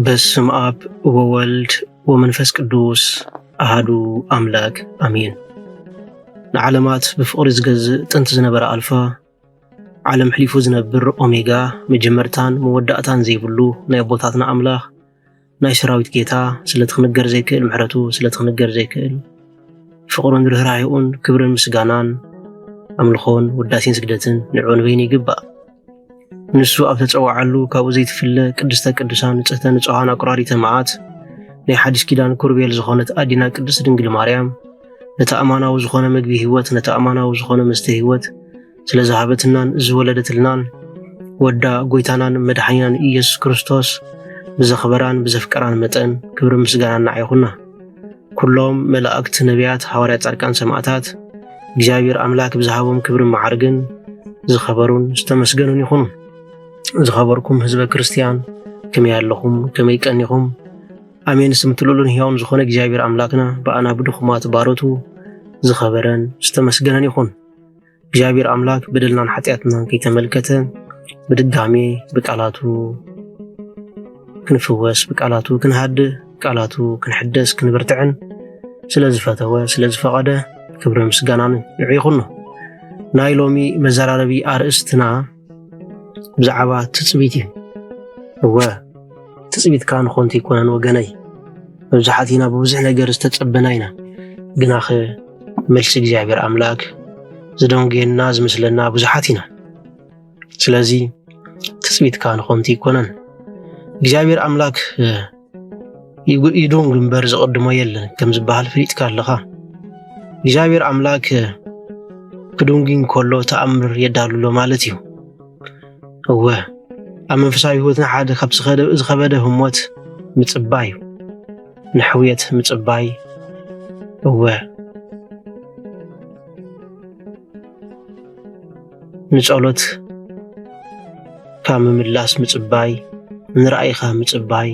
በስመ አብ ወወልድ ወመንፈስ ቅዱስ አሐዱ አምላክ አሜን። ንዓለማት ብፍቕሪ ዝገዝእ ጥንቲ ዝነበረ አልፋ ዓለም ሕሊፉ ዝነብር ኦሜጋ መጀመርታን መወዳእታን ዘይብሉ ናይ ኣቦታትና ኣምላኽ ናይ ሰራዊት ጌታ ስለትኽንገር ዘይክእል ምሕረቱ ስለትኽንገር ዘይክእል ፍቕሩን ርህራሄኡን ክብርን ምስጋናን ኣምልኾን ውዳሴን ስግደትን ንዕኡ ንበይኑ ይግባእ። ንሱ ኣብ ተፀዋዓሉ ካብኡ ዘይትፍለ ቅድስተ ቅዱሳን ንጽህተ ንጹሃን ኣቁራሪተ መዓት ናይ ሓዲስ ኪዳን ኩርቤል ዝኾነት ኣዲና ቅድስት ድንግል ማርያም ነታ ኣማናዊ ዝኾነ ምግቢ ህይወት ነታ ኣማናዊ ዝኾነ መስተ ህይወት ስለ ዝሃበትናን ዝወለደትልናን ወዳ ጎይታናን መድሓኒናን ኢየሱስ ክርስቶስ ብዘኽበራን ብዘፍቀራን መጠን ክብሪ ምስጋናን ንዓይኹና። ኩሎም መላእክት ነቢያት ሐዋርያት ጻድቃን ሰማዕታት እግዚአብሔር አምላክ ብዝሃቦም ክብርን መዓርግን ዝኸበሩን ዝተመስገኑን ይኹኑ። ዝኸበርኩም ህዝበ ክርስቲያን ከመይ ኣለኹም ከመይ ቀኒኹም? አሜን ስምትሉልን ሕያውን ዝኾነ እግዚአብሔር አምላክና በአና ብድኹማት ባሮቱ ዝኸበረን ዝተመስገነን ይኹን። እግዚአብሔር አምላክ በደልናን ኃጢአትናን ከይተመልከተ በድጋሜ በቃላቱ ክንፍወስ በቃላቱ ክንሃድእ ቃላቱ ክንሕደስ ክንበርትዕን ስለዝፈተወ ስለዝፈቐደ ክብሪ ምስጋናን ንዑ ይኹን። ናይ ሎሚ መዘራረቢ ኣርእስትና ብዛዕባ ትጽቢት እዩ። እወ ትጽቢትካ ንኾንቲ ይኮነን ወገነይ። መብዛሕቲና ብብዙሕ ነገር ዝተጸበና ኢና፣ ግናኸ መልሲ እግዚአብሔር አምላክ ዝደንግየና ዝምስለና ብዙሓት ኢና። ስለዚ ትጽቢትካ ንኾንቲ ይኮነን። እግዚአብሔር አምላክ ይዱን ግንበር ዝቕድሞ የለን ከም ዝበሃል ፍሊጥካ ኣለኻ። እግዚአብሔር አምላክ ክዱንጊን ከሎ ተኣምር የዳልሎ ማለት እዩ። እወ ኣብ መንፈሳዊ ህይወትና ሓደ ካብ ዝኸበደ ህሞት ምጽባይ እዩ፣ ንሕውየት ምጽባይ። እወ ንጸሎት ካብ ምምላስ ምጽባይ፣ ንረኣይኻ ምጽባይ፣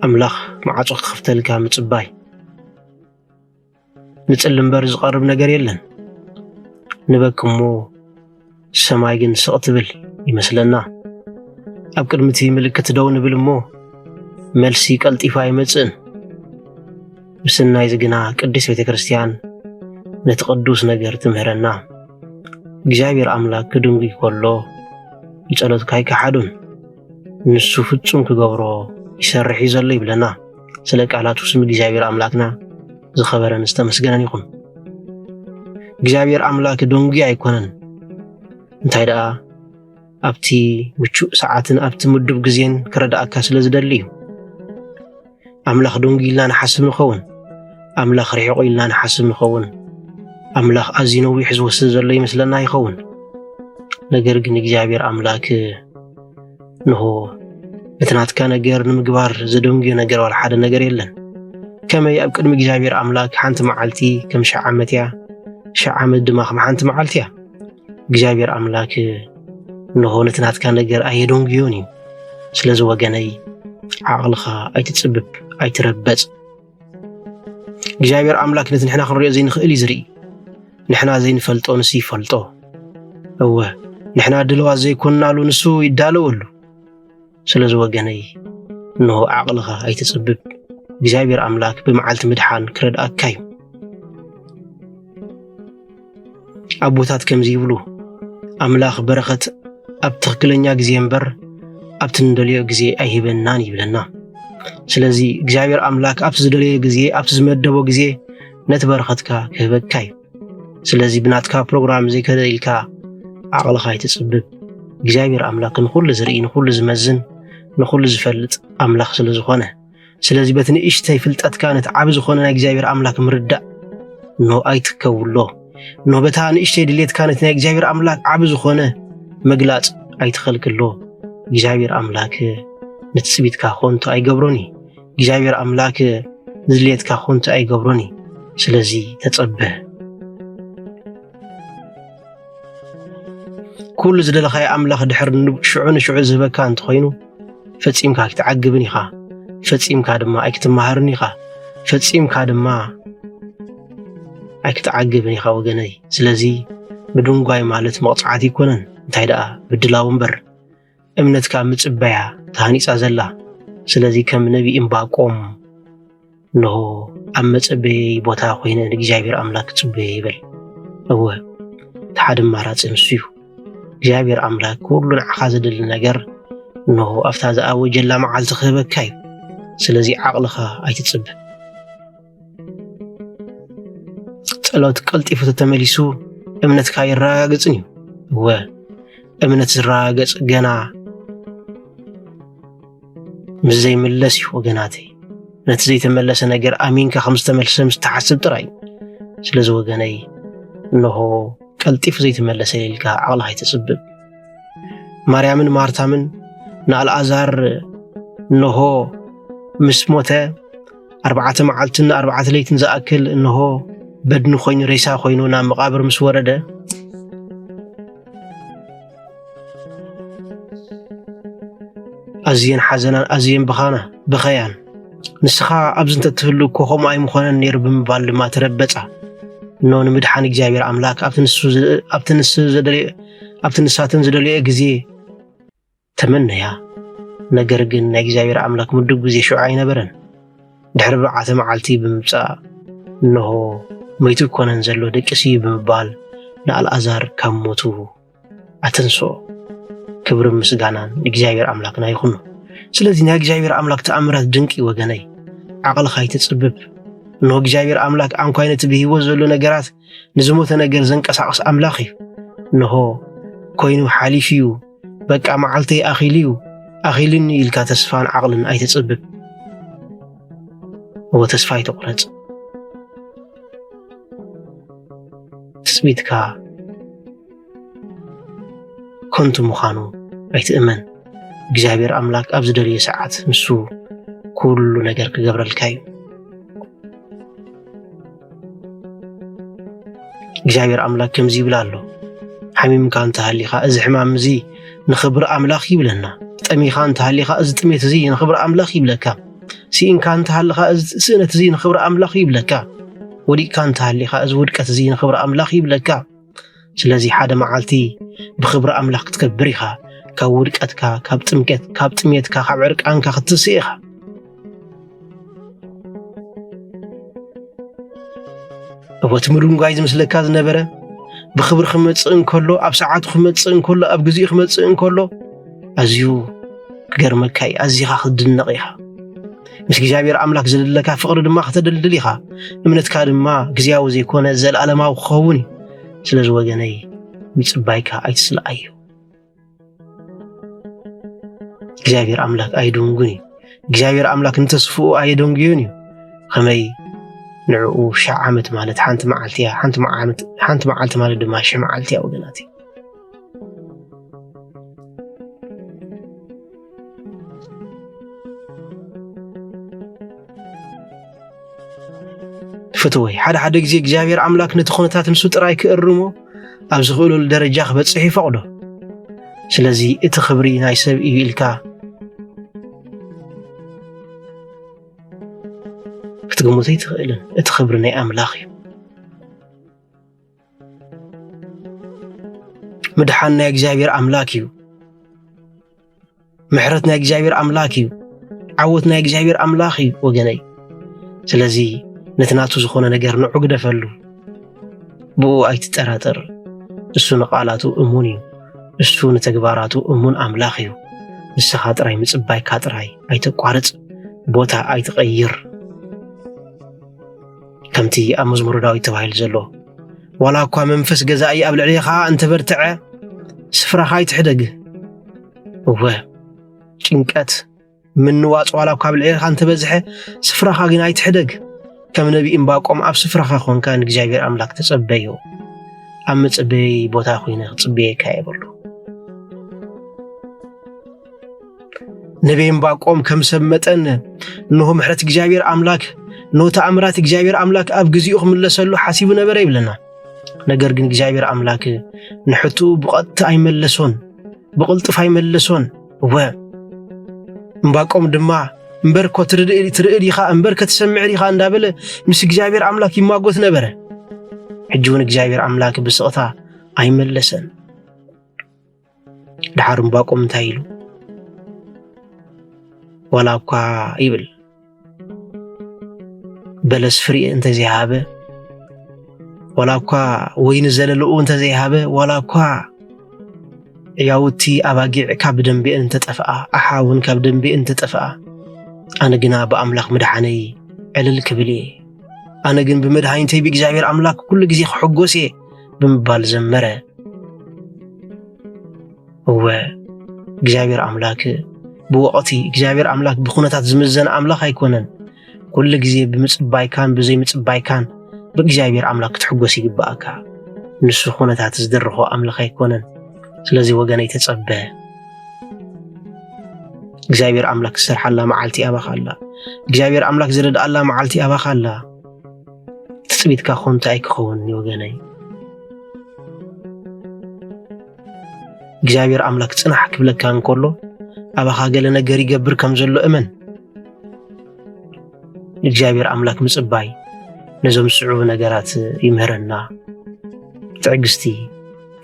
ኣምላኽ ማዕጾ ክኽፍተልካ ምጽባይ። ንጽልምበር ዝቐርብ ነገር የለን። ንበክሞ ሰማይ ግን ስቕ ትብል ይመስለና። ኣብ ቅድሚቲ ምልክት ደው ንብል እሞ መልሲ ቀልጢፋ ኣይመጽእን። ብስናይ ዝግና ቅድስ ቤተ ክርስቲያን ነቲ ቅዱስ ነገር ትምህረና። እግዚአብሔር አምላክ ክድንጉይ ከሎ ይጸሎትካ ይከሓዱን ንሱ ፍጹም ክገብሮ ይሰርሕ እዩ ዘሎ ይብለና። ስለ ቃላቱ ስም እግዚአብሔር አምላክና ዝኸበረን ዝተመስገነን ይኹን። እግዚአብሔር አምላክ ደንጉይ ኣይኮነን። እንታይ ደኣ ኣብቲ ምቹእ ሰዓትን ኣብቲ ምዱብ ግዜን ክረዳእካ ስለ ዝደሊ እዩ። ኣምላኽ ደንጉይ ኢልና ንሓስብ ንኸውን፣ ኣምላኽ ርሒቑ ኢልና ንሓስብ ንኸውን፣ ኣምላኽ ኣዝዩ ነዊሕ ዝወስድ ዘሎ ይመስለና ይኸውን። ነገር ግን እግዚአብሔር አምላክ ንሆ እትናትካ ነገር ንምግባር ዘደንጉዮ ነገር ዋላ ሓደ ነገር የለን። ከመይ ኣብ ቅድሚ እግዚአብሔር አምላክ ሓንቲ መዓልቲ ከም 1000 ዓመት እያ፣ 1000 ዓመት ድማ ከም ሓንቲ መዓልቲ እያ። እግዚአብሔር አምላክ ንሆ ነትናትካ ነገር ኣየደንጉዮን እዩ። ስለዚ ወገነይ ዓቕልኻ ኣይትጽብብ ኣይትረበጽ። እግዚአብሔር አምላክ ነቲ ንሕና ክንሪኦ ዘይንኽእል እዩ ዝርኢ። ንሕና ዘይንፈልጦ ንሱ ይፈልጦ። እወ ንሕና ድልዋት ዘይኮንናሉ ንሱ ይዳለወሉ። ስለዚ ወገነይ ንሆ ዓቕልኻ ኣይትጽብብ። እግዚአብሔር አምላክ ብመዓልቲ ምድሓን ክረድኣካ እዩ። ኣቦታት ከምዚ ይብሉ፣ ኣምላኽ በረኸት ኣብ ትኽክለኛ ግዜ እምበር ኣብቲ ንደልዮ ግዜ ኣይሂበናን ይብለና። ስለዚ እግዚአብሔር አምላክ ኣብቲ ዝደልዮ ግዜ ኣብቲ ዝመደቦ ግዜ ነቲ በረኸትካ ክህበካ እዩ። ስለዚ ብናትካ ፕሮግራም ዘይከደኢልካ ዓቕልኻ ኣይትጽብብ። እግዚአብሔር አምላክ ንኹሉ ዝርኢ ንኹሉ ዝመዝን ንኹሉ ዝፈልጥ ኣምላኽ ስለ ዝኾነ፣ ስለዚ በቲ ንእሽተይ ፍልጠትካ ነቲ ዓብ ዝኾነ ናይ እግዚአብሔር አምላክ ምርዳእ ኖ ኣይትከውሎ። ኖ በታ ንእሽተይ ድሌትካ ነቲ ናይ እግዚአብሔር አምላክ ዓብ ዝኾነ መግላጽ ኣይትኸልክሎ። እግዚአብሔር አምላክ ንትጽቢትካ ኾንቶ ኣይገብሮኒ። እግዚአብሔር አምላክ ንድሌትካ ኾንቶ ኣይገብሮኒ። ስለዚ ተጸብህ። ኩሉ ዝደለኻዮ ኣምላኽ ድሕር ሽዑ ንሽዑ ዝህበካ እንተኾይኑ ፈጺምካ ክትዓግብን ኢኻ፣ ፈጺምካ ድማ ኣይክትመሃርን ኢኻ፣ ፈጺምካ ድማ ኣይክትዓግብን ኢኻ ወገነይ። ስለዚ ብድንጓይ ማለት መቕጽዓት ይኮነን። እንታይ ደኣ ብድላው እምበር እምነትካ ምጽበያ ተሃኒጻ ዘላ ስለዚ ከም ነቢ ዕንባቆም እንሆ ኣብ መጸበይ ቦታ ኮይነ ንእግዚአብሔር ኣምላክ ጽበይ ይበል እወ ተሓደ ኣማራጺ ንሱ እዩ እግዚአብሔር ኣምላክ ኩሉ ንዓኻ ዘደሊ ነገር እንሆ ኣፍታ ዝኣወጀላ መዓልቲ ክህበካ እዩ ስለዚ ዓቕልኻ ኣይትጽብ ጸሎት ቀልጢፉ ተመሊሱ እምነትካ ይረጋገጽን እዩ እወ እምነት ዝረጋገጽ ገና ምስ ዘይምለስ እዩ ወገናተይ ነቲ ዘይተመለሰ ነገር ኣሚንካ ከም ዝተመለሰ ምስ ተሓስብ ጥራይ ስለዚ ወገነይ እንሆ ቀልጢፉ ዘይተመለሰ ኢልካ ዓቕልኻ ኣይትጽብብ ማርያምን ማርታምን ንኣልዓዛር እንሆ ምስ ሞተ 4 መዓልትን 4 ለይትን ዝኣክል እንሆ በድኑ ኮይኑ ሬሳ ኮይኑ ናብ መቃብር ምስ ወረደ ኣዝየን ሓዘናን ኣዝየን በኸያን ንስኻ ኣብዚ እንተትህሉ እኮ ከምኡ ኣይምኾነን ነይሩ ብምባል ድማ ተረበፃ እንሆ ንምድሓን እግዚአብሔር ኣምላክ ኣብቲ ንሳትን ዝደልየ ግዜ ተመነያ ነገር ግን ናይ እግዚአብሔር ኣምላክ ምድብ ግዜ ሽዑ ኣይነበረን ድሕሪ 4 መዓልቲ ብምብፃእ እንሆ መይቱ ኮነን ዘሎ ደቂሲ ብምባል ንኣልዓዛር ካብ ሞቱ ኣተንስኦ ክብሪ ምስጋናን እግዚአብሔር ኣምላክና ይኹን ስለዚ ናይ እግዚአብሔር ኣምላክ ተኣምራት ድንቂ ወገነይ ዓቕልኻ ኣይትጽብብ እንሆ እግዚአብሔር ኣምላክ አንኳይነት ብህይወት ዘሎ ነገራት ንዝሞተ ነገር ዘንቀሳቅስ ኣምላኽ እዩ እንሆ ኮይኑ ሓሊፍ እዩ በቃ መዓልተይ ኣኺልኒ ኢልካ ተስፋን ዓቕልን ኣይትጽብብ ወተስፋ ኣይትቁረጽ ትጽቢትካ ከንቱ ምዃኑ ኣይትእመን እግዚአብሔር ኣምላክ ኣብ ዝደልየ ሰዓት ንሱ ኩሉ ነገር ክገብረልካ እዩ እግዚአብሔር ኣምላክ ከምዚ ይብላ ኣሎ ሓሚምካ እንተሃሊኻ እዚ ሕማም እዚ ንኽብሪ ኣምላኽ ይብለና ጠሚኻ እንተሃሊኻ እዚ ጥሜት እዚ ንኽብሪ ኣምላኽ ይብለካ ሲኢንካ እንተሃሊኻ እዚ ስእነት እዚ ንኽብሪ ኣምላኽ ይብለካ ወዲቕካ እንተሃሊኻ እዚ ውድቀት እዚ ንኽብሪ ኣምላኽ ይብለካ ስለዚ ሓደ መዓልቲ ብኽብሪ ኣምላኽ ክትከብር ኢኻ ካብ ውድቀትካ ካብ ጥሜትካ ካብ ዕርቃንካ ክትስእ ኢኻ ወት ምድንጓይ ዝመስለካ ዝነበረ ብኽብሪ ክመጽእ እንከሎ ኣብ ሰዓቱ ክመጽእ እንከሎ ኣብ ግዜኡ ክመጽእ እንከሎ ኣዝዩ ክገርመካ እዩ ኣዝኻ ክትድነቕ ኢኻ ምስ እግዚአብሔር ኣምላክ ዘለለካ ፍቕሪ ድማ ክትደልድል ኢኻ እምነትካ ድማ ግዜያዊ ዘይኮነ ዘለኣለማዊ ክኸውን እዩ ስለዚ ወገነይ ምጽባይካ ኣይትስልኣዩ እግዚአብሔር ኣምላክ ኣይደንጉን እዩ እግዚአብሔር ኣምላክ እንተስፍኡ ኣየደንጉዮን እዩ ከመይ ንዕኡ 100 ዓመት ማለት ሓንቲ መዓልቲ እያ ሓንቲ መዓልቲ ማለት ድማ 100 መዓልቲ እያ ወገናት ፍትወይ ሓደ ግዜ እግዚአብሔር ኣምላክ ነቲ ኩነታት ንሱ ጥራይ ክእርሞ ኣብ ዝኽእለሉ ደረጃ ክበጽሕ ይፈቕዶ ስለዚ እቲ ክብሪ ናይ ሰብ እዩ ኢልካ ክትግምቶ ኣይትኽእልን እቲ ክብሪ ናይ ኣምላኽ እዩ ምድሓን ናይ እግዚአብሔር ኣምላክ እዩ ምሕረት ናይ እግዚአብሔር ኣምላክ እዩ ዓወት ናይ እግዚአብሔር ኣምላኽ እዩ ወገነይ ስለዚ ነቲ ናቱ ዝኾነ ነገር ንዕግደፈሉ ብኡ ኣይትጠራጠር እሱ ንቃላቱ እሙን እዩ እሱ ንተግባራቱ እሙን ኣምላኽ እዩ ንስኻ ጥራይ ምጽባይካ ጥራይ ኣይተቋርጽ ቦታ ኣይትቐይር ከምቲ ኣብ መዝሙረ ዳዊት ተባሂሉ ዘሎ ዋላ እኳ መንፈስ ገዛኢ ኣብ ልዕሊኻ እንተበርትዐ ስፍራኻ ኣይትሕደግ እወ ጭንቀት ምንዋጽ ዋላ እኳ ኣብ ልዕሊኻ እንተበዝሐ ስፍራኻ ግን ኣይትሕደግ ከም ነቢ ዕንባቆም ኣብ ስፍራኻ ኾንካ ንእግዚአብሔር ኣምላክ ተጸበዮ ኣብ መጸበይ ቦታ ኮይነ ክጽበየካ የብሉ ነቢ ዕንባቆም ከም ሰብ መጠን እንሆ ምሕረት እግዚአብሔር ኣምላክ እንሆ ተኣምራት እግዚአብሔር ኣምላክ ኣብ ግዚኡ ክምለሰሉ ሓሲቡ ነበረ ይብለና ነገር ግን እግዚአብሔር ኣምላክ ንሕቱ ብቐጥታ ኣይመለሶን ብቕልጥፍ ኣይመለሶን እወ ዕንባቆም ድማ እምበርኮ ትርኢ ዲኻ እምበርከ ትሰምዕ ዲኻ እንዳበለ ምስ እግዚአብሔር ኣምላክ ይማጎት ነበረ ሕጂ እውን እግዚአብሔር ኣምላክ ብስቕታ ኣይመለሰን دحرم باقوم تايلو ولا كوا يبل بلس فري انت زي هابه ولا كوا وين زللو انت زي هابه ولا كوا ياوتي أباجع كاب دنبي انت تفقع أحاون كاب دنبي انت تفقع أنا جنا بأملاك مدحاني علل كبلي أنا جن بمدحين تي بإجابير أملاك كل جزي حجوسي بمبال زمرة هو إجابير أملاك بوقتي إجابير أملاك بخونة زمزن أملاك هيكونن كل جزي بمصباي كان بزي مصباي كان بإجابير أملاك تحجوسي جباكا نسو خونة تزدرخو أملاك هيكونن سلازي وغاني تتصبه እግዚአብሔር አምላክ ሰርሐላ መዓልቲ አባኻላ እግዚአብሔር አምላክ ዝረዳ አላ መዓልቲ አባኻላ ትጽቢትካ ኾንታ አይክኸውን ወገነይ እግዚአብሔር አምላክ ጽናሕ ክብለካ እንከሎ አባኻ ገለ ነገር ይገብር ከም ዘሎ እመን እግዚአብሔር አምላክ ምጽባይ ነዞም ስዑብ ነገራት ይምህረና ትዕግስቲ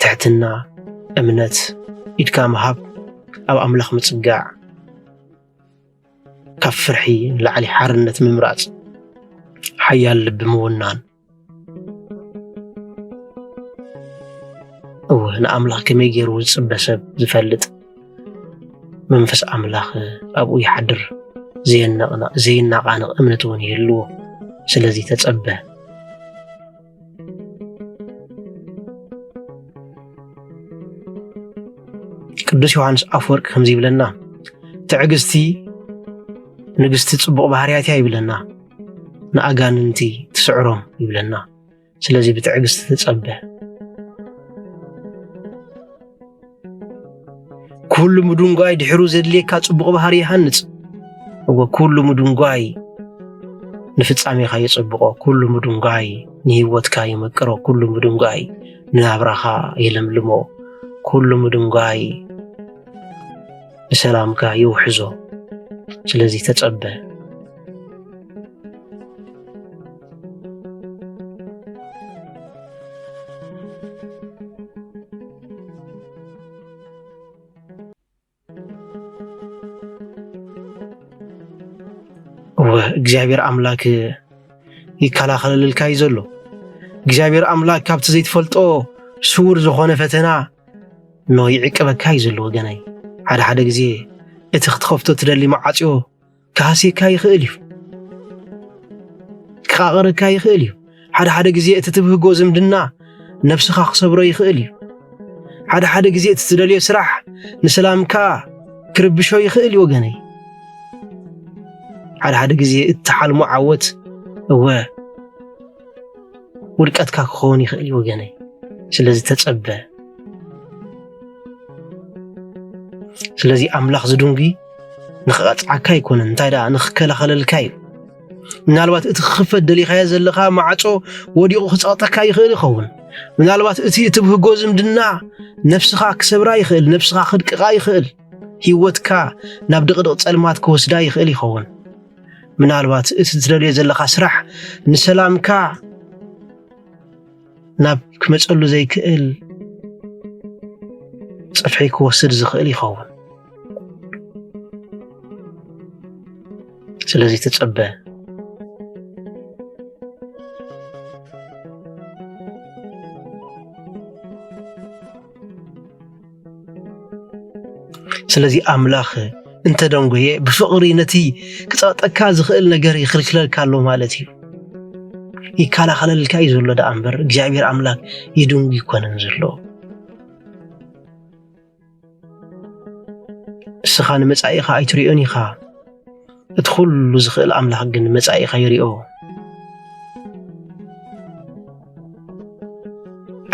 ትሕትና እምነት ኢድካ መሃብ ኣብ አምላኽ ምጽጋዕ كفرحي لعلي حارنة ممراز حيال لب مونان هنا أملاخ كما يجيرو بسب زفلت منفس أملاخ أبو يحدر زي الناقانا أمنتون يهلوه سلازي تتصبه ቅዱስ ዮሐንስ አፈወርቅ ከምዚ ይብለና ትዕግስቲ ንግስቲ ጽቡቕ ባህሪያት ይብለና ንኣጋንንቲ ትስዕሮም ይብለና ስለዚ ብትዕግስቲ ተጸብህ ኩሉ ምድንጓይ ድሕሩ ዘድልየካ ጽቡቕ ባህሪ ይሃንጽ ወኩሉ ምድንጓይ ንፍጻሜኻ ይጽብቆ ኩሉ ምድንጓይ ንህይወትካ ይመቅሮ ኩሉ ምድንጓይ ንናብራኻ ይለምልሞ ኩሉ ምድንጓይ ንሰላምካ ይውሕዞ ስለዚ ተጸብህ እግዚአብሔር አምላክ ይከላኸለልካ ይዘሎ እግዚአብሔር አምላክ ካብቲ ዘይትፈልጦ ስውር ዝኾነ ፈተና ነው ይዕቅበካ ይዘሎ ወገናይ ሓደ ግዜ እቲ ክትኸፍቶ ትደሊ ማዓጽዮ ካሴካ ይኽእል እዩ ካቐረካ ይኽእል እዩ ሓደ ግዜ እቲ ትብህጎ ዝምድና ነፍስኻ ክሰብሮ ይኽእል እዩ ሓደ ግዜ እቲ ትደልዮ ስራሕ ንሰላምካ ክርብሾ ይኽእል እዩ ወገናይ ሓደ ግዜ እትሓልሞ ዓወት ውድቀትካ ክኸውን ይኽእል እዩ ወገናይ ስለዚ ተጸብህ ስለዚ አምላኽ ዝድንጊ ንኽቐጽዓካ ይኮነን እንታይ ደኣ ንኽከላኸለልካ እዩ ምናልባት እቲ ክኽፈት ደሊኻዮ ዘለኻ ማዕጾ ወዲቑ ክጸቕጠካ ይኽእል ይኸውን ምናልባት እቲ እትብህጎ ዝምድና ነፍስኻ ክሰብራ ይኽእል ነፍስኻ ክድቅቓ ይኽእል ህይወትካ ናብ ድቕድቕ ጸልማት ክወስዳ ይኽእል ይኸውን ምናልባት እቲ ትደልዮ ዘለኻ ስራሕ ንሰላምካ ናብ ክመጸሉ ዘይክእል ጽፍሒ ክወስድ ዝኽእል ይኸውን ስለዚ ተጸብህ ስለዚ አምላኽ እንተ ደንጎየ ብፍቕሪ ነቲ ክጸቕጠካ ዝኽእል ነገር ይኽልክለልካ ኣሎ ማለት እዩ ይከላኸለልካ እዩ ዘሎ ደኣ እምበር እግዚአብሔር አምላክ ይድንጉ ይኮነን ዘሎ እስኻ ንመጻኢኻ ኣይትሪኦን ኢኻ እቲ ኩሉ ዝኽእል አምላኽ ግን መጻኢኻ ይሪኦ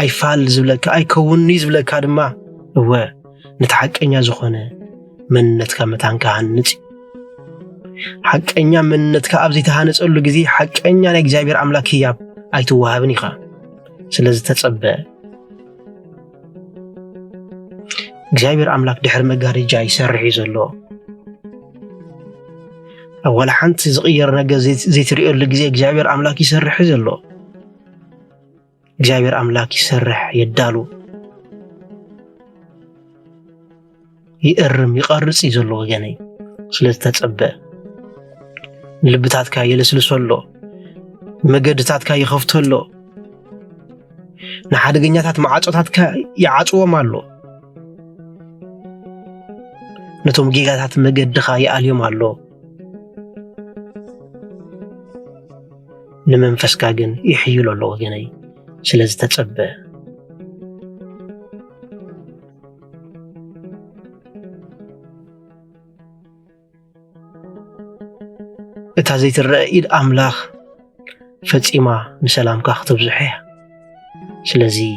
ኣይፋል ዝብለካ ኣይከውንኒ ዝብለካ ድማ ነቲ ሓቀኛ ዝኾነ መንነትካ መታንካ ሃንጽ ሓቀኛ መንነትካ ኣብ ዘይተሃነጸሉ ግዜ ሓቀኛ ናይ እግዚአብሔር አምላክ ህያብ ኣይትወሃብን ኢኻ ስለዚ ተጸብህ እግዚአብሔር አምላክ ድሕሪ መጋረጃ ይሰርሕ እዩ ዘሎ ወላ ሓንቲ ዝቕየር ነገር ዘይትሪኦሉ ግዜ እግዚአብሔር አምላክ ይሰርሕ ዘሎ እግዚአብሔር አምላክ ይሰርሕ የዳሉ يقرم يقرص يزلو وغني سلازي تتصبى لبتاتك يلسلسلو مقدتاتك يخفتلو نحادقنياتات معاصوتاتك يعاصوهم አሎ نتوم جيغاتات مقدخا ياليوم አሎ نمنفسك ግን يحيلو አሎ ወገነይ ስለዚህ ተጸበ እታ ዘይትረኢድ አምላኽ ፈጺማ ንሰላምካ ክትብዝሕያ ስለዚህ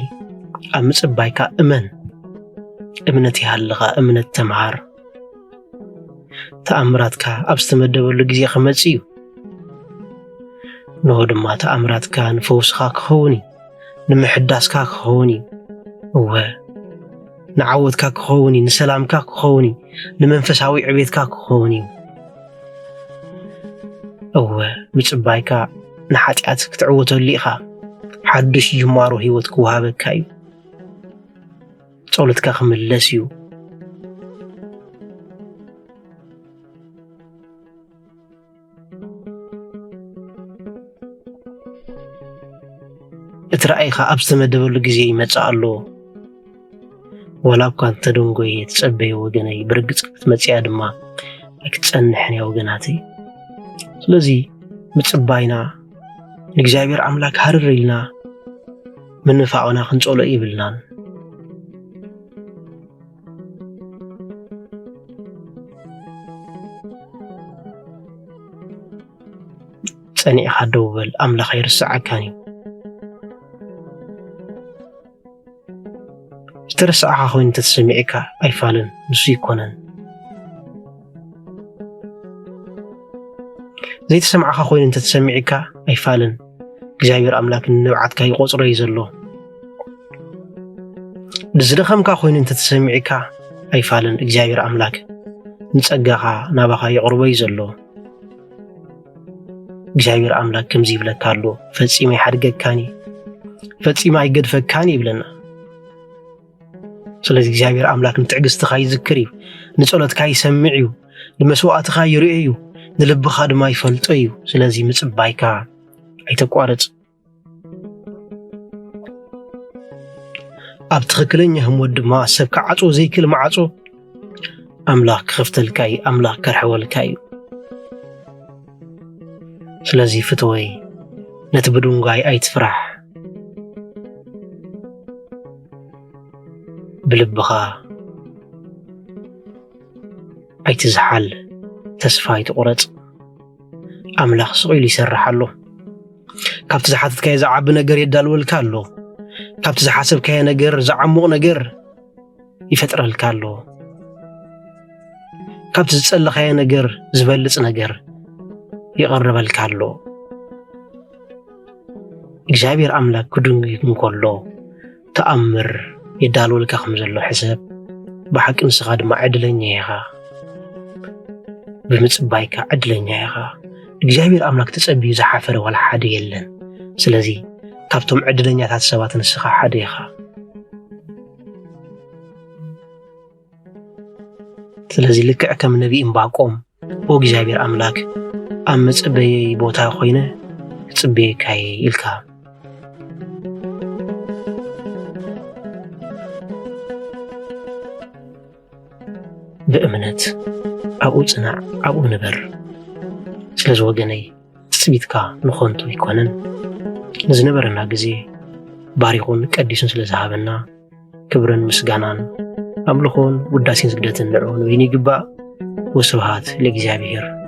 አምጽባይካ እመን እምነት ይሃልኻ እምነት ተምሃር ተአምራትካ አብስተመደበሉ ጊዜ ኸመጽዩ ነው ድማ ተአምራትካ ንፈውስኻ ክኸውን ንምሕዳስካ ክኸውን እወ ንዓወትካ ክኸውን ንሰላምካ ክኸውን ንመንፈሳዊ ዕቤትካ ክኸውን እወ ምጽባይካ ንሓጢአት ክትዕወተሉ ኢኻ ሓድሽ ጅማሮ ህይወት ክወሃበካ እዩ ጸሎትካ ክምለስ እዩ እትራእይኻ ኣብ ዝተመደበሉ ጊዜ ይመጽእ ኣሎ ወላ እኳ እንተደንጎየ ትጸበየ ወገነይ ብርግጽ ክትመጽያ ድማ ክትጸንሕን ያ ወገናተይ ስለዚህ ምጽባይና ንእግዚአብሔር አምላክ ሃርር ኢልና ምንፋቅና ክንጾሎ ይብልናን ጸኒዕኻ ደው በል አምላኽ ይርስዓካን እዩ ዝተረስዓኻ ኮይኑ ተሰሚዕካ ኣይፋልን ንሱ ይኮነን ዘይተሰምዓኻ ኮይኑ ተሰሚዕካ ኣይፋልን እግዚአብሔር አምላክ ንብዓትካ ይቆጽሮ ይዘሎ ዝደኸምካ ኮይኑ ተሰሚዕካ ኣይፋልን እግዚአብሔር አምላክ ንጸጋኻ ናባኻ ይቅርቦ ይዘሎ እግዚአብሔር አምላክ ከምዚ ይብለካ ኣሎ ፈጺመ ይሓድገካኒ ፈጺመ ይገድፈካኒ ይብለና ስለዚህ እግዚአብሔር አምላክ ንትዕግስትኻ ይዝክር እዩ ንጸሎትካ ይሰምዕ እዩ ንመስዋዕትኻ ይርኢ እዩ ንልብኻ ድማ ይፈልጦ እዩ ስለዚህ ምጽባይካ ኣይተቋረጽ ኣብ ትኽክለኛ ህሞት ድማ ሰብካ ዓጾ ዘይክል ማዓጾ አምላክ ክፍተልካ እዩ አምላክ ከርሕወልካ እዩ ስለዚህ ፍትወይ ነቲ ብድንጋይ ኣይትፍራሕ ብልብኻ ኣይትዝሓል ተስፋ ኣይትቁረጽ አምላኽ ስቂሉ ይሰርሕ ኣሎ ካብቲ ዝሓተትካዮ ዝዓቢ ነገር የዳልወልካ ኣሎ ካብቲ ዝሓሰብካዮ ነገር ዝዓሙቕ ነገር ይፈጥረልካ ኣሎ ካብቲ ዝጸለኻዮ ነገር ዝበልጽ ነገር ይቐርበልካ ኣሎ እግዚአብሔር አምላክ ክድንግግ እንከሎ ተኣምር የዳልወልካ ከም ዘሎ ሕሰብ ብሓቂ ንስኻ ድማ ዕድለኛ ኢኻ ብምጽባይካ ዕድለኛ ኢኻ እግዚአብሔር አምላክ ተጸቢዩ ዝሓፈረ ወላ ሓደ የለን ስለዚህ ካብቶም ዕድለኛታት ሰባት ንስኻ ሓደ ኢኻ ስለዚህ ልክዕ ከም ነቢይ ዕንባቆም ኦ እግዚአብሔር አምላክ ኣብ መጽበይ ቦታ ኮይነ ጽበይካይ ኢልካ بأمنت أو صنع أو نبر سلاز وغني تثبيتك نخونتو يكونن نزنبرنا غزي باريخون قديسن سلازهابنا كبرن مسغانان أملخون وداسين سجدتن نعون ويني قبا وسبحات لإግዚአብሔር